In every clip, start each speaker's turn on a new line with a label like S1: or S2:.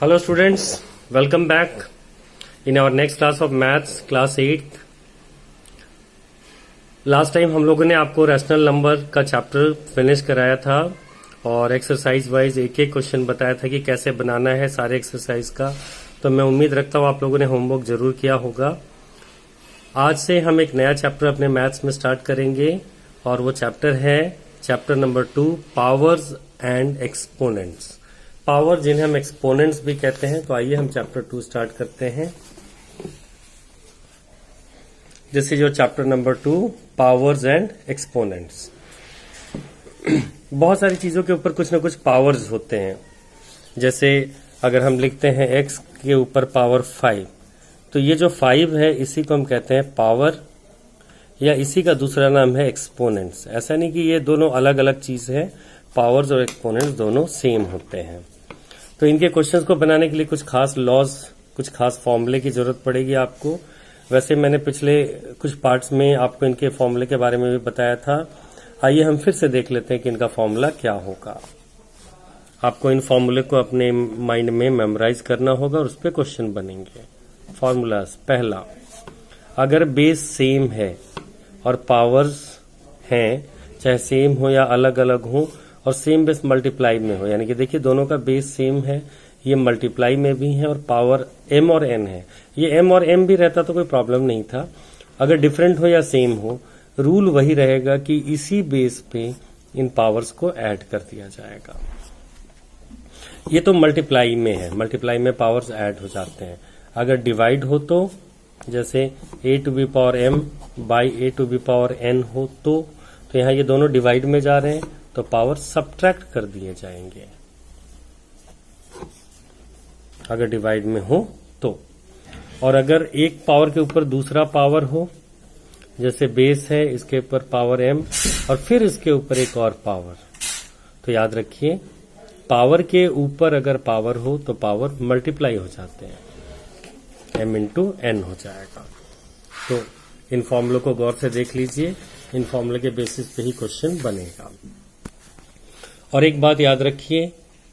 S1: Hello students, welcome back in our next class of maths, class 8th. Last time हम लोगों ने आपको rational number का chapter finish कराया था और एक्सरसाइज वाइज एक एक क्वेश्चन बताया था कि कैसे बनाना है सारे एक्सरसाइज का। तो मैं उम्मीद रखता हूँ आप लोगों ने होमवर्क जरूर किया होगा। आज से हम एक नया चैप्टर अपने मैथ्स में स्टार्ट करेंगे और वो चैप्टर है chapter number 2, powers and exponents. Power जिन्हें हम एक्सपोनेंट्स भी कहते हैं। तो आइए हम चैप्टर 2 स्टार्ट करते हैं। This is your chapter number 2, powers and exponents. बहुत सारी चीजों के ऊपर कुछ ना कुछ पावर्स होते हैं। जैसे अगर हम लिखते हैं x के ऊपर पावर 5, तो ये जो 5 है इसी को हम कहते हैं पावर, या इसी का दूसरा नाम है एक्सपोनेंट्स। ऐसा नहीं कि ये दोनों अलग अलग चीज है, पावर्स और एक्सपोनेंट्स दोनों सेम होते हैं। तो इनके क्वेश्चंस को बनाने के लिए कुछ खास लॉज, कुछ खास फॉर्मूले की जरूरत पड़ेगी आपको। वैसे मैंने पिछले कुछ पार्ट्स में आपको इनके फॉर्मूले के बारे में भी बताया था। आइए हम फिर से देख लेते हैं कि इनका फॉर्मूला क्या होगा। आपको इन फॉर्मूले को अपने माइंड में मेमोराइज करना होगा और उस पर क्वेश्चन बनेंगे। फॉर्मूलाज, पहला, अगर बेस सेम है और पावर्स हैं, चाहे सेम हो या अलग अलग हो, और सेम बेस मल्टीप्लाई में हो, यानी कि देखिए दोनों का बेस सेम है, ये मल्टीप्लाई में भी है और पावर m और n है। ये m और m भी रहता तो कोई प्रॉब्लम नहीं था। अगर डिफरेंट हो या सेम हो, रूल वही रहेगा कि इसी बेस पे इन पावर्स को ऐड कर दिया जाएगा। ये तो मल्टीप्लाई में है, मल्टीप्लाई में पावर्स ऐड हो जाते हैं। अगर डिवाइड हो तो, जैसे a to be power m by a to be power n हो तो यहाँ ये दोनों डिवाइड में जा रहे हैं तो पावर सब्ट्रैक्ट कर दिए जाएंगे अगर डिवाइड में हो तो। और अगर एक पावर के ऊपर दूसरा पावर हो, जैसे बेस है इसके ऊपर पावर m और फिर इसके ऊपर एक और पावर, तो याद रखिए पावर के ऊपर अगर पावर हो तो पावर मल्टीप्लाई हो जाते हैं, m इंटू n हो जाएगा। तो इन फॉर्मूलों को गौर से देख लीजिए, इन फॉर्मूले के बेसिस पे ही क्वेश्चन बनेगा। और एक बात याद रखिए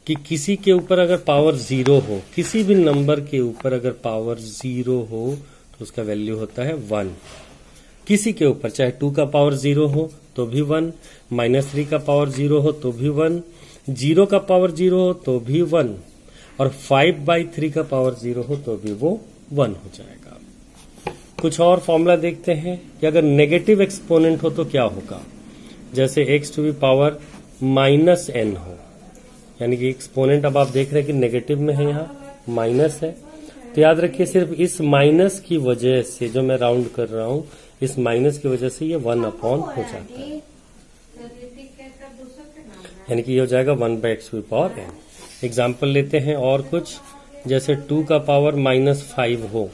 S1: कि किसी के ऊपर अगर पावर 0 हो, किसी भी नंबर के ऊपर अगर पावर 0 हो तो उसका वैल्यू होता है 1। किसी के ऊपर चाहे 2 का पावर 0 हो तो भी 1, -3 का पावर 0 हो तो भी 1, 0 का पावर 0 हो तो भी 1, और 5/3 का पावर 0 हो तो भी वो 1 हो जाएगा। कुछ और फॉर्मूला देखते हैं कि अगर नेगेटिव एक्सपोनेंट हो तो क्या होगा। जैसे x to be power -n हो, यानी कि एक्सपोनेंट अब आप देख रहे हैं कि नेगेटिव में है, यहाँ माइनस है, तो याद रखिए सिर्फ इस माइनस की वजह से, जो मैं राउंड कर रहा हूं, इस माइनस की वजह से ये 1/, हो जाता है, यानी कि ये हो जाएगा 1/x to power n। Example लेते हैं और कुछ, जैसे 2 का पावर -5 हो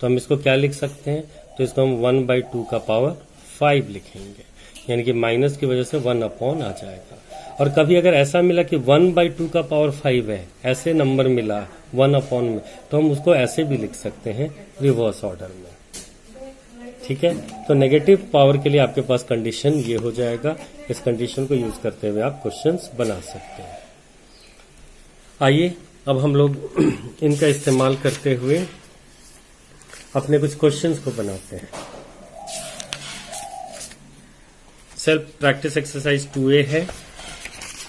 S1: तो हम इसको क्या लिख सकते हैं, तो इसको हम 1/2 का पावर 5 लिखेंगे, यानी कि माइनस की वजह से 1/, आ जाएगा। और कभी अगर ऐसा मिला कि 1/2 का पावर 5 है, ऐसे नंबर मिला 1/, में, तो हम उसको ऐसे भी लिख सकते हैं रिवर्स ऑर्डर में। ठीक है, तो नेगेटिव पावर के लिए आपके पास कंडीशन ये हो जाएगा। इस कंडीशन को यूज करते हुए आप क्वेश्चंस बना सकते हैं। आइए अब हम लोग इनका इस्तेमाल करते हुए अपने कुछ क्वेश्चंस को बनाते हैं। सेल्फ प्रैक्टिस एक्सरसाइज 2A है,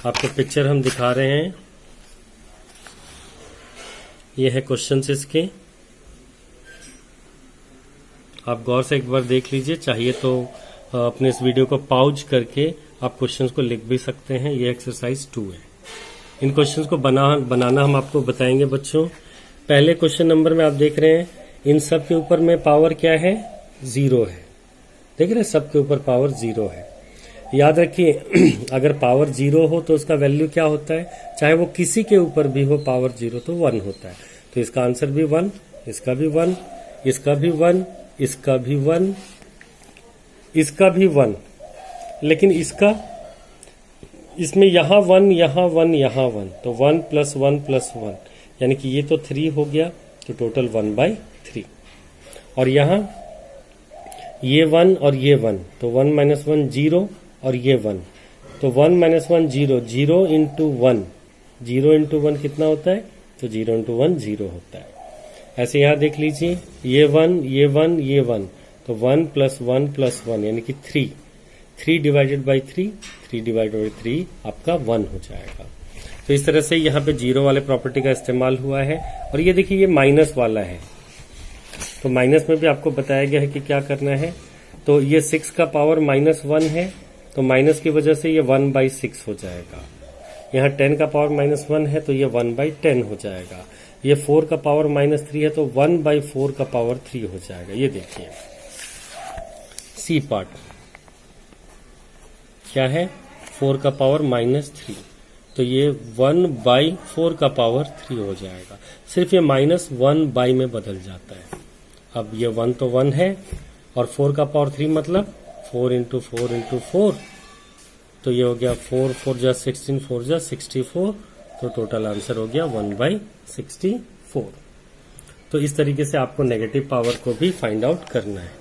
S1: आपको पिक्चर हम दिखा रहे हैं। ये है क्वेश्चंस इसके, आप गौर से एक बार देख लीजिए। चाहिए तो अपने इस वीडियो को पॉज करके आप क्वेश्चंस को लिख भी सकते हैं। ये एक्सरसाइज 2 है। इन क्वेश्चंस को बनाना हम आपको बताएंगे बच्चों। पहले क्वेश्चन नंबर में आप देख रहे हैं, इन सब के ऊपर में पावर क्या है, 0 है। देख रहे हैं, सब के ऊपर पावर 0 है। याद रखिए अगर पावर 0 हो तो उसका वैल्यू क्या होता है, चाहे वो किसी के ऊपर भी हो पावर 0 तो 1 होता है। तो इसका आंसर भी 1, इसका भी 1, इसका भी 1, इसका भी 1, इसका भी 1, लेकिन इसमें यहाँ 1, यहाँ 1, यहाँ 1, तो 1 + 1 + 1, यानी कि ये तो 3 हो गया, तो टोटल 1/3। और यहाँ ये 1 और ये 1, तो 1 - 1 0, और ये 1, तो 1 - 1 0, 0 × 1, 0 × 1 कितना होता है, तो 0 इंटू 1 0 होता है। ऐसे यहां देख लीजिए, ये 1 ये 1 ये 1, तो 1 प्लस 1 प्लस 1 यानी कि 3, 3 डिवाइडेड बाई 3, 3 डिवाइडेड बाई 3 आपका 1 हो जाएगा। तो इस तरह से यहाँ पे जीरो वाले प्रॉपर्टी का इस्तेमाल हुआ है। और ये देखिए ये माइनस वाला है, तो माइनस में भी आपको बताया गया है कि क्या करना है। तो ये 6 का पावर -1 है, तो माइनस की वजह से ये 1/6 हो जाएगा। यहाँ 10 का पावर -1 है, तो ये 1/10 हो जाएगा। ये 4 का पावर -3 है, तो 1/4 का पावर 3 हो जाएगा। ये देखिए सी पार्ट क्या है, 4 का पावर -3, तो ये 1/4 का पावर 3 हो जाएगा। सिर्फ ये -1 में बदल जाता है। अब ये 1 तो 1 है, और 4 का पावर 3 मतलब 4 इंटू 4 इंटू 4, तो ये हो गया 4 4 जा 16, 4 जा 64, तो टोटल आंसर हो गया 1/64। तो इस तरीके से आपको नेगेटिव पावर को भी फाइंड आउट करना है।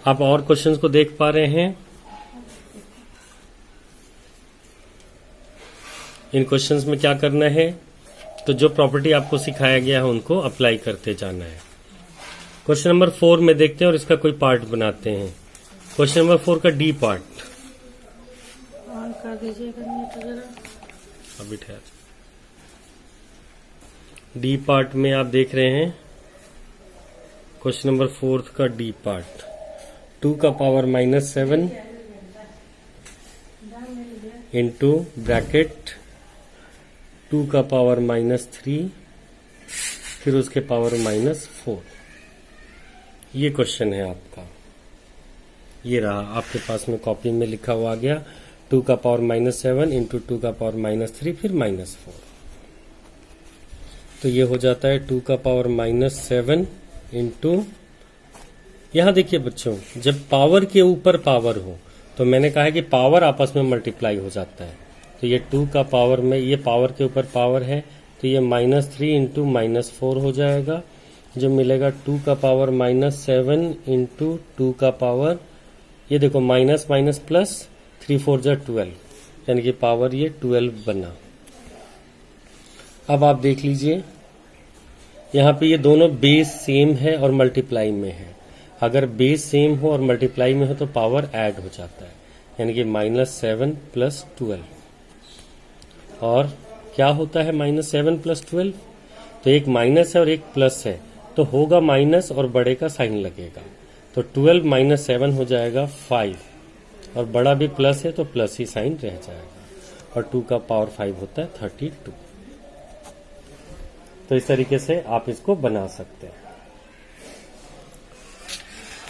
S1: आप और क्वेश्चंस को देख पा रहे हैं। इन क्वेश्चंस में क्या करना है, तो जो प्रॉपर्टी आपको सिखाया गया है उनको अप्लाई करते जाना है। क्वेश्चन नंबर 4 में देखते हैं और इसका कोई पार्ट बनाते हैं। क्वेश्चन नंबर 4 का डी पार्ट
S2: कर दीजिएगा तो जरा।
S1: अभी ठहर। डी पार्ट में आप देख रहे हैं क्वेश्चन नंबर 4 का डी पार्ट, 2 का पावर -7 इंटू ब्रैकेट 2 का पावर -3, फिर उसके पावर -4। ये क्वेश्चन है आपका, ये रहा आपके पास में कॉपी में लिखा हुआ आ गया, 2 का पावर -7 इंटू 2 का पावर -3 फिर -4। तो ये हो जाता है 2 का पावर -7 इंटू, यहां देखिए बच्चों, जब पावर के ऊपर पावर हो तो मैंने कहा है कि पावर आपस में मल्टीप्लाई हो जाता है। तो ये 2 का पावर में, ये पावर के ऊपर पावर है, तो ये -3 इंटू -4 हो जाएगा, जो मिलेगा 2 का पावर -7 इंटू 2 का पावर, ये देखो माइनस माइनस प्लस, 3 4 जा 12, यानी कि पावर ये 12 बना। अब आप देख लीजिए यहाँ पे ये दोनों बेस सेम है और मल्टीप्लाई में है। अगर बेस सेम हो और मल्टीप्लाई में हो तो पावर ऐड हो जाता है, यानी कि -7 प्लस 12। और क्या होता है -7 प्लस 12? तो एक माइनस है और एक प्लस है, तो होगा माइनस और बड़े का साइन लगेगा, तो 12 माइनस 7 हो जाएगा 5, और बड़ा भी प्लस है तो प्लस ही साइन रह जाएगा, और 2 का पावर 5 होता है 32। तो इस तरीके से आप इसको बना सकते हैं।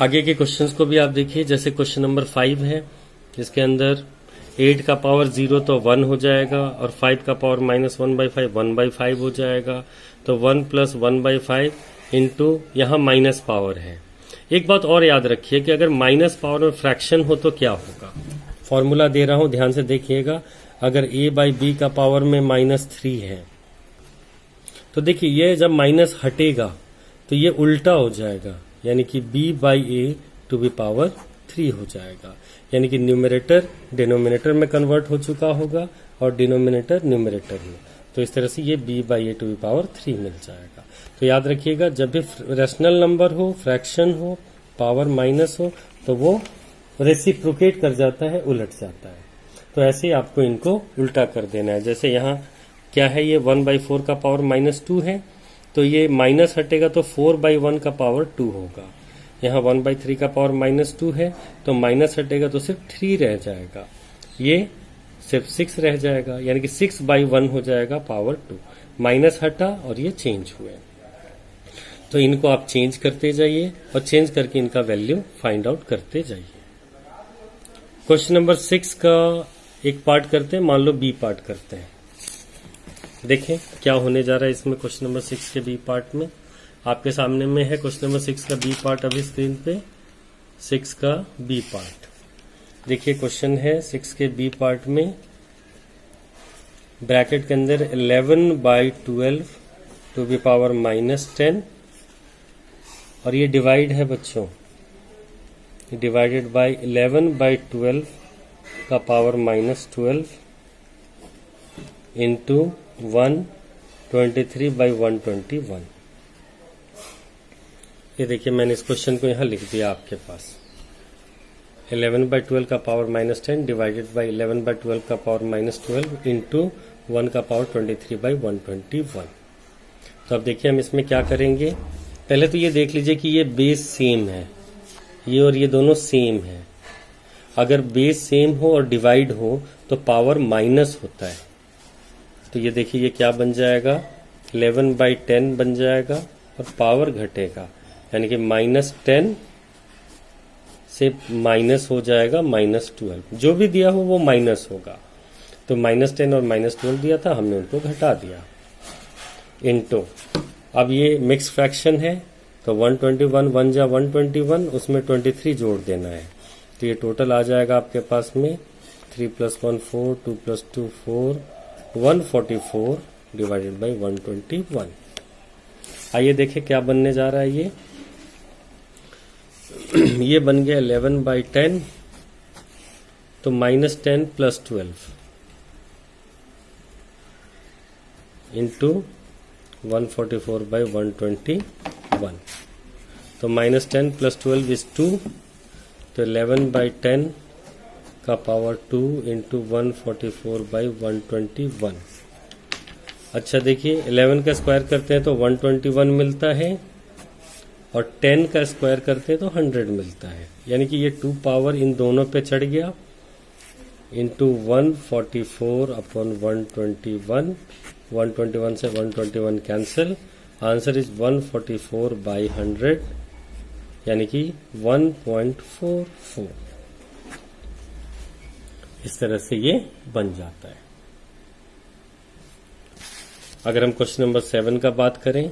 S1: आगे के क्वेश्चंस को भी आप देखिए, जैसे क्वेश्चन नंबर 5 है, जिसके अंदर 8 का पावर 0 तो 1 हो जाएगा, और 5 का पावर -1/5 1/5 हो जाएगा, तो 1 प्लस 1/5 इंटू यहाँ माइनस पावर है। एक बात और याद रखिए कि अगर माइनस पावर में फ्रैक्शन हो तो क्या होगा। फॉर्मूला दे रहा हूं, ध्यान से देखिएगा। अगर a/b का पावर में -3 है, तो देखिए ये जब माइनस हटेगा तो ये उल्टा हो जाएगा, यानी कि b/a टू दी पावर 3 हो जाएगा, यानी कि न्यूमरेटर डिनोमिनेटर में कन्वर्ट हो चुका होगा और डिनोमिनेटर न्यूमरेटर में। तो इस तरह से ये b/a टू दी पावर 3 मिल जाएगा। तो याद रखिएगा, जब भी रेशनल नंबर हो, फ्रैक्शन हो, पावर माइनस हो, तो वो रेसिप्रोकेट कर जाता है, उलट जाता है। तो ऐसे ही आपको इनको उल्टा कर देना है। जैसे यहाँ क्या है, ये 1/4 का पावर -2 है, तो ये माइनस हटेगा तो 4/1 का पावर 2 होगा। यहाँ 1/3 का पावर -2 है, तो माइनस हटेगा तो सिर्फ 3 रह जाएगा, ये सिर्फ 6 रह जाएगा, यानी कि 6/1 हो जाएगा पावर 2। माइनस हटा और ये चेंज हुए, तो इनको आप चेंज करते जाइए और चेंज करके इनका वैल्यू फाइंड आउट करते जाइए। क्वेश्चन नंबर 6 का एक पार्ट करते हैं, मान लो बी पार्ट करते हैं। देखें क्या होने जा रहा है इसमें। क्वेश्चन नंबर 6 के बी पार्ट में आपके सामने में है क्वेश्चन नंबर 6 का बी पार्ट, अभी स्क्रीन पे 6 का बी पार्ट देखिए। क्वेश्चन है 6 के बी पार्ट में, ब्रैकेट के अंदर 11/12 टू दी पावर -10 और ये डिवाइड है बच्चों, डिवाइडेड बाय 11/12 का पावर -12 इंटू 123/121। ये देखिए मैंने इस क्वेश्चन को यहां लिख दिया आपके पास। 11/12 का पावर -10 डिवाइडेड बाय 11/12 का पावर -12 इंटू 1 का पावर 23/121। तो अब देखिए हम इसमें क्या करेंगे। पहले तो ये देख लीजिए कि ये बेस सेम है, ये और ये दोनों सेम है। अगर बेस सेम हो और डिवाइड हो तो पावर माइनस होता है। तो ये देखिए ये क्या बन जाएगा, 11/10 बन जाएगा और पावर घटेगा, यानी कि -10 से माइनस हो जाएगा -12। जो भी दिया हो वो माइनस होगा। तो -10 और -12 दिया था, हमने उनको घटा दिया। इनटू अब ये मिक्स फ्रैक्शन है तो 121 1 जा 121, उसमें 23 जोड़ देना है। तो ये टोटल आ जाएगा आपके पास में 3 + 1 4 2 + 2 4 144 डिवाइडेड बाई 121। आइए देखें क्या बनने जा रहा है ये। ये बन गया 11/10, तो -10 + 12 इंटू 144/121। तो -10 + 12 इज 2, तो 11/10 का पावर 2 इंटू 144/121। अच्छा देखिए 11 का स्क्वायर करते हैं तो 121 मिलता है और 10 का स्क्वायर करते हैं तो 100 मिलता है, यानी कि ये 2 पावर इन दोनों पे चढ़ गया इंटू 144/121। 121 से 121 कैंसिल, आंसर इज 144/100, यानी कि 1.44। इस तरह से ये बन जाता है। अगर हम क्वेश्चन नंबर 7 का बात करें,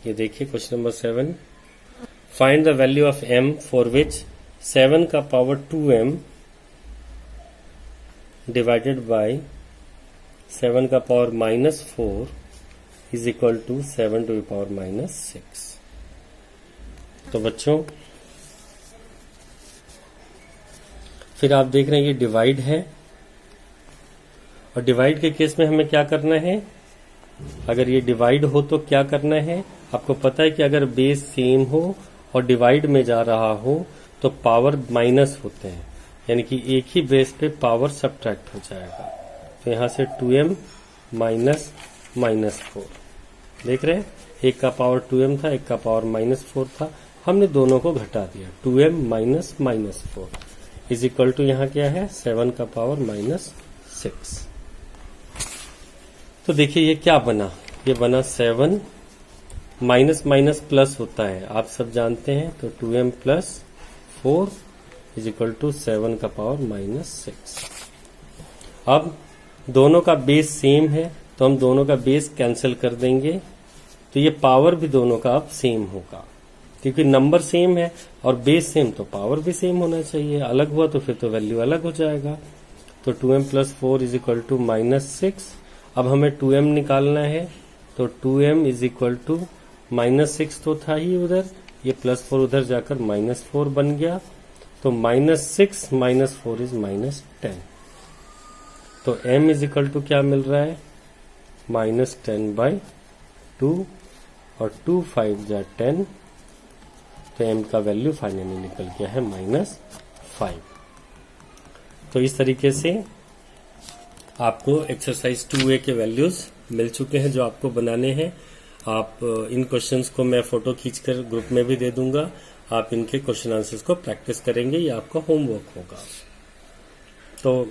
S1: ये देखिए question number 7, find the value of m for which 7 का पावर 2m डिवाइडेड बाय 7 का power -4 is equal to 7 to the power -6। तो बच्चों फिर आप देख रहे हैं ये डिवाइड है, और डिवाइड के केस में हमें क्या करना है। अगर ये डिवाइड हो तो क्या करना है, आपको पता है कि अगर बेस सेम हो और डिवाइड में जा रहा हो तो पावर माइनस होते हैं, यानी कि एक ही बेस पे पावर सब्ट्रैक्ट हो जाएगा। तो यहां से 2m -4 देख रहे हैं, एक का पावर 2m था, एक का पावर -4 था, हमने दोनों को घटा दिया। 2m -4 इज इक्वल टू यहाँ क्या है, 7 का पावर -6। तो देखिए ये क्या बना, ये बना 7 माइनस माइनस प्लस होता है, आप सब जानते हैं। तो 2m + 4 इज इक्वल टू 7 का पावर -6। अब दोनों का बेस सेम है तो हम दोनों का बेस कैंसिल कर देंगे, तो ये पावर भी दोनों का अब सेम होगा, क्योंकि नंबर सेम है और बेस सेम तो पावर भी सेम होना चाहिए। अलग हुआ तो फिर तो वैल्यू अलग हो जाएगा। तो 2m + 4 इज इक्वल टू -6। अब हमें 2m निकालना है, तो 2m इज इक्वल टू -6 तो था ही उधर, ये +4 उधर जाकर -4 बन गया। तो -6 - 4 इज -10। तो m इज इक्वल टू क्या मिल रहा है, -10/2 और 2 5 जा 10, तो m का वैल्यू फाइनली निकल गया है -5। तो इस तरीके से आपको एक्सरसाइज 2A के वैल्यूज मिल चुके हैं जो आपको बनाने हैं। आप इन क्वेश्चंस को मैं फोटो खींचकर ग्रुप में भी दे दूंगा, आप इनके क्वेश्चन आंसर्स को प्रैक्टिस करेंगे, ये आपका होमवर्क होगा। तो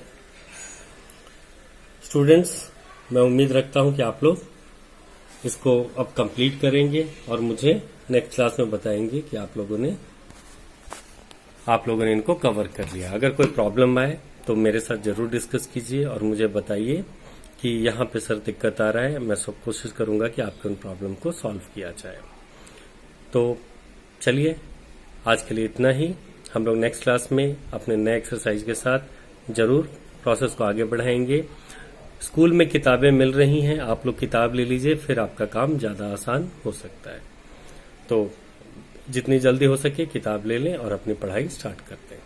S1: स्टूडेंट्स, मैं उम्मीद रखता हूं कि आप लोग इसको अब कंप्लीट करेंगे और मुझे नेक्स्ट क्लास में बताएंगे कि आप लोगों ने इनको कवर कर लिया। अगर कोई प्रॉब्लम आए तो मेरे साथ जरूर डिस्कस कीजिए और मुझे बताइए कि यहाँ पे सर दिक्कत आ रहा है। मैं सब कोशिश करूंगा कि आपके उन प्रॉब्लम को सॉल्व किया जाए। तो चलिए आज के लिए इतना ही। हम लोग नेक्स्ट क्लास में अपने नए एक्सरसाइज के साथ जरूर प्रोसेस को आगे बढ़ाएंगे। स्कूल में किताबें मिल रही हैं, आप लोग किताब ले लीजिए, फिर आपका काम ज़्यादा आसान हो सकता है। तो जितनी जल्दी हो सके किताब ले लें और अपनी पढ़ाई स्टार्ट करते हैं।